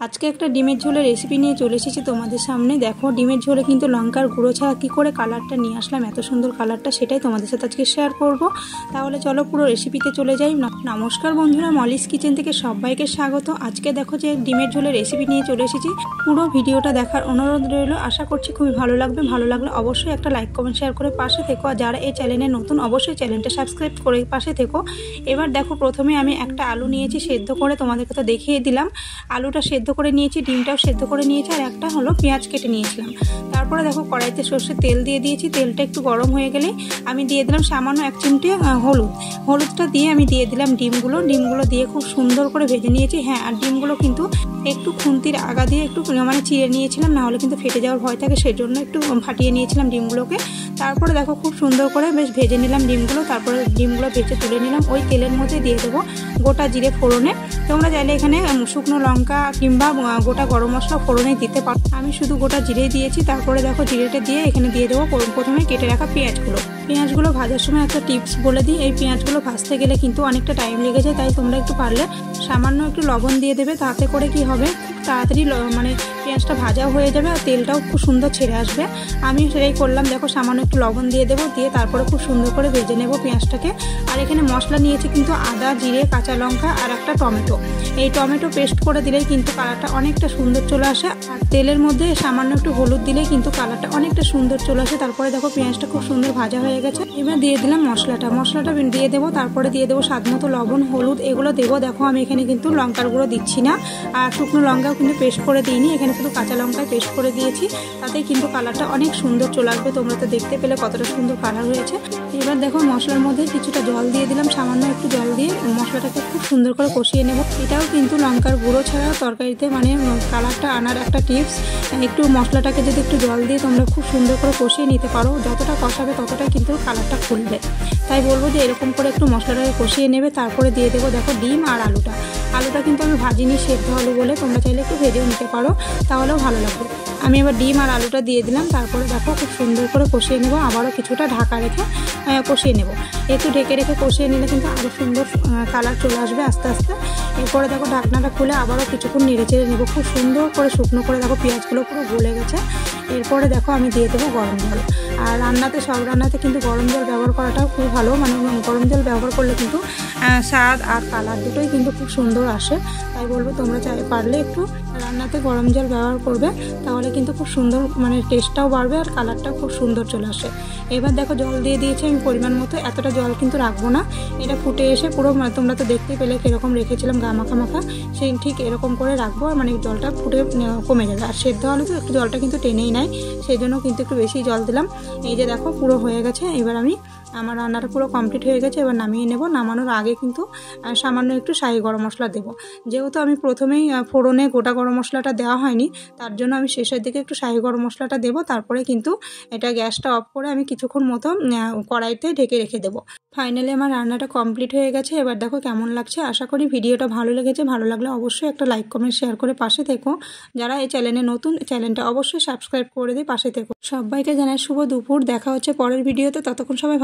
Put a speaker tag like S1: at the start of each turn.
S1: আজকে একটা ডিমের ঝোলের রেসিপি নিয়ে চলে এসেছি তোমাদের সামনে। দেখো ডিমের ঝোলে কিন্তু লঙ্কার গুঁড়ো ছাড়া কী করে কালারটা নিয়ে আসলাম, এত সুন্দর কালারটা, সেটাই তোমাদের সাথে আজকে শেয়ার করব। তাহলে চলো পুরো রেসিপিতে চলে যাই। নমস্কার বন্ধুরা, মলিস কিচেন থেকে সবাইকে স্বাগত। আজকে দেখো যে ডিমের ঝোলের রেসিপি নিয়ে চলে এসেছি। পুরো ভিডিওটা দেখার অনুরোধ রইল, আশা করছি খুবই ভালো লাগবে। ভালো লাগলে অবশ্যই একটা লাইক কমেন্ট শেয়ার করে পাশে থেকো, আর যারা এই চ্যানেলে নতুন অবশ্যই চ্যানেলটা সাবস্ক্রাইব করে পাশে থেকো। এবার দেখো প্রথমে আমি একটা আলু নিয়েছি সেদ্ধ করে, তোমাদেরকে তো দেখিয়ে দিলাম। আলুটা সেদ্ধ করে নিয়েছি, ডিমটাও সেদ্ধ করে নিয়েছি, আর একটা হলো পেঁয়াজ কেটে নিয়েছিলাম। তারপরে দেখো কড়াইতে সর্ষের তেল দিয়ে দিয়েছি। তেলটা একটু গরম হয়ে গেলে আমি দিয়ে দিলাম সামান্য 1 চিমটে হলুদটা দিয়ে আমি দিয়ে দিলাম ডিমগুলো দিয়ে খুব সুন্দর করে ভেজে নিয়েছি। হ্যাঁ, আর ডিমগুলো কিন্তু একটু খুন্তির আগা দিয়ে একটু চিড়ে নিয়েছিলাম, নাহলে কিন্তু ফেটে যাওয়ার ভয় থাকে, সেই জন্য একটু ফাটিয়ে নিয়েছিলাম ডিমগুলোকে। তারপরে দেখো খুব সুন্দর করে বেশ ভেজে নিলাম ডিমগুলো। তারপরে ডিমগুলো ভেজে তুলে নিলাম। ওই তেলের মধ্যে দিয়ে দেবো গোটা জিরে ফোড়নে। তোমরা চাইলে এখানে শুকনো লঙ্কা কিংবা গোটা গরম মশলা ফোড়নে দিতে পারো, আমি শুধু গোটা জিরেই দিয়েছি। তারপরে দেখো জিরেটা দিয়ে এখানে দিয়ে দেবো প্রথমে কেটে রাখা পেঁয়াজগুলো ভাজার সময় একটা টিপস বলে দিই, এই পেঁয়াজগুলো ভাজতে গেলে কিন্তু অনেকটা টাইম লেগে যায়, তাই তোমরা একটু পারলে সামান্য একটু লবণ দিয়ে দেবে। তাতে করে কি হবে, খুব তাড়াতাড়ি পেঁয়াজটা ভাজাও হয়ে যাবে আর তেলটাও খুব সুন্দর ছেড়ে আসবে। আমি সেটাই করলাম। দেখো সামান্য একটু লবণ দিয়ে দেবো, দিয়ে তারপরে খুব সুন্দর করে ভেজে নেব পেঁয়াজটাকে। আর এখানে মশলা নিয়েছি কিন্তু আদা, জিরে, কাঁচা লঙ্কা আর একটা টমেটো। এই টমেটো পেস্ট করে দিলেই কিন্তু কালারটা অনেকটা সুন্দর চলে আসে, আর তেলের মধ্যে সামান্য একটু হলুদ দিলেই কিন্তু কালারটা অনেকটা সুন্দর চলে আসে। তারপরে দেখো পেঁয়াজটা খুব সুন্দর ভাজা হয়ে গেছে। এবার দিয়ে দিলাম মশলাটা দিয়ে দেবো। তারপরে দিয়ে দেবো স্বাদ মতো লবণ, হলুদ এগুলো দেবো। দেখো আমি এখানে কিন্তু লঙ্কার গুঁড়ো দিচ্ছি না, আর শুকনো লঙ্কাও কিন্তু পেস্ট করে দিইনি, এখানে শুধু কাঁচা লঙ্কায় পেস্ট করে দিয়েছি। তাতেই কিন্তু কালারটা অনেক সুন্দর চলে আসবে। তোমরা তো দেখতে পেলে কতটা সুন্দর কালার হয়েছে। এবার দেখো মশলার মধ্যে কিছুটা জল দিয়ে দিলাম, সামান্য একটু জল দিয়ে মশলাটাকে খুব সুন্দর করে কষিয়ে নেব। এটাও কিন্তু লঙ্কার গুঁড়ো ছাড়া তরকারিতে কালারটা আনার একটা টিপস। একটু মশলাটাকে যদি একটু জল দিয়ে তোমরা খুব সুন্দর করে কষিয়ে নিতে পারো, যতটা কষাবে ততটাই কিন্তু কালারটা খুলবে। তাই বলবো যে এরকম করে একটু মশলাটাকে কষিয়ে নেবে। তারপরে দিয়ে দেবো দেখো ডিম আর আলুটা কিন্তু আমি ভাজিনি, সেদ্ধ আলু বলে, তোমরা চাইলে একটু ভেজেও নিতে পারো, তাহলেও ভালো লাগবে। আমি এবার ডিম আর আলুটা দিয়ে দিলাম। তারপরে দেখো খুব সুন্দর করে কষিয়ে নেব, আবারও কিছুটা ঢাকা রেখে কষিয়ে নেব। একটু ঢেকে রেখে কষিয়ে নিলে কিন্তু আরও সুন্দর কালার চলে আসবে আস্তে আস্তে। এরপরে দেখো ঢাকনাটা খুলে আবারও কিছুক্ষণ নেড়ে চেড়ে নেবো খুব সুন্দর করে, শুকনো করে। দেখো পেঁয়াজগুলো পুরো গলে গেছে। এরপরে দেখো আমি দিয়ে দেবো গরম জল। আর সব রান্নাতে কিন্তু গরম জল ব্যবহার করাটাও খুব ভালো, গরম জল ব্যবহার করলে কিন্তু স্বাদ আর কালার দুটোই কিন্তু খুব সুন্দর আসে। তাই বলবো তোমরা পারলে একটু রান্নাতে গরম জল ব্যবহার করবে, তাহলে কিন্তু খুব সুন্দর টেস্টটাও বাড়বে আর কালারটাও খুব সুন্দর চলে আসে। এবার দেখো জল দিয়ে দিয়েছি আমি পরিমাণ মতো, এতটা জল কিন্তু রাখবো না। এটা ফুটে এসে পুরো তোমরা তো দেখতেই পেলে কীরকম রেখেছিলাম গা মাখা, সেই ঠিক এরকম করে রাখবো। জলটা ফুটে কমে যাবে। আর সেদ্ধ আলু তো একটু জলটা কিন্তু টেনেই নেয়, সেই জন্য কিন্তু একটু বেশি জল দিলাম। এই যে দেখো পুরো হয়ে গেছে। এবার আমার রান্নাটা পুরো কমপ্লিট হয়ে গেছে। এবার নামিয়ে নেব। নামানোর আগে কিন্তু সামান্য একটু শাহি গরম মশলা দেবো। যেহেতু আমি প্রথমেই ফোড়নে গোটা গরম মশলাটা দেওয়া হয়নি, তার জন্য আমি শেষের দিকে একটু শাহি গরম মশলাটা দেবো। তারপরে কিন্তু এটা গ্যাসটা অফ করে আমি কিছুক্ষণ মতো কড়াইতে ঢেকে রেখে দেবো। ফাইনালি আমার রান্নাটা কমপ্লিট হয়ে গেছে। এবার দেখো কেমন লাগছে। আশা করি ভিডিওটা ভালো লেগেছে। ভালো লাগলে অবশ্যই একটা লাইক কমেন্ট শেয়ার করে পাশে থেকো। যারা এই চ্যানেলে নতুন, চ্যানেলটা অবশ্যই সাবস্ক্রাইব করে দিয়ে পাশে থেকো। সবাইকে জানাই শুভ দুপুর। দেখা হচ্ছে পরের ভিডিওতে। ততক্ষণ সবাই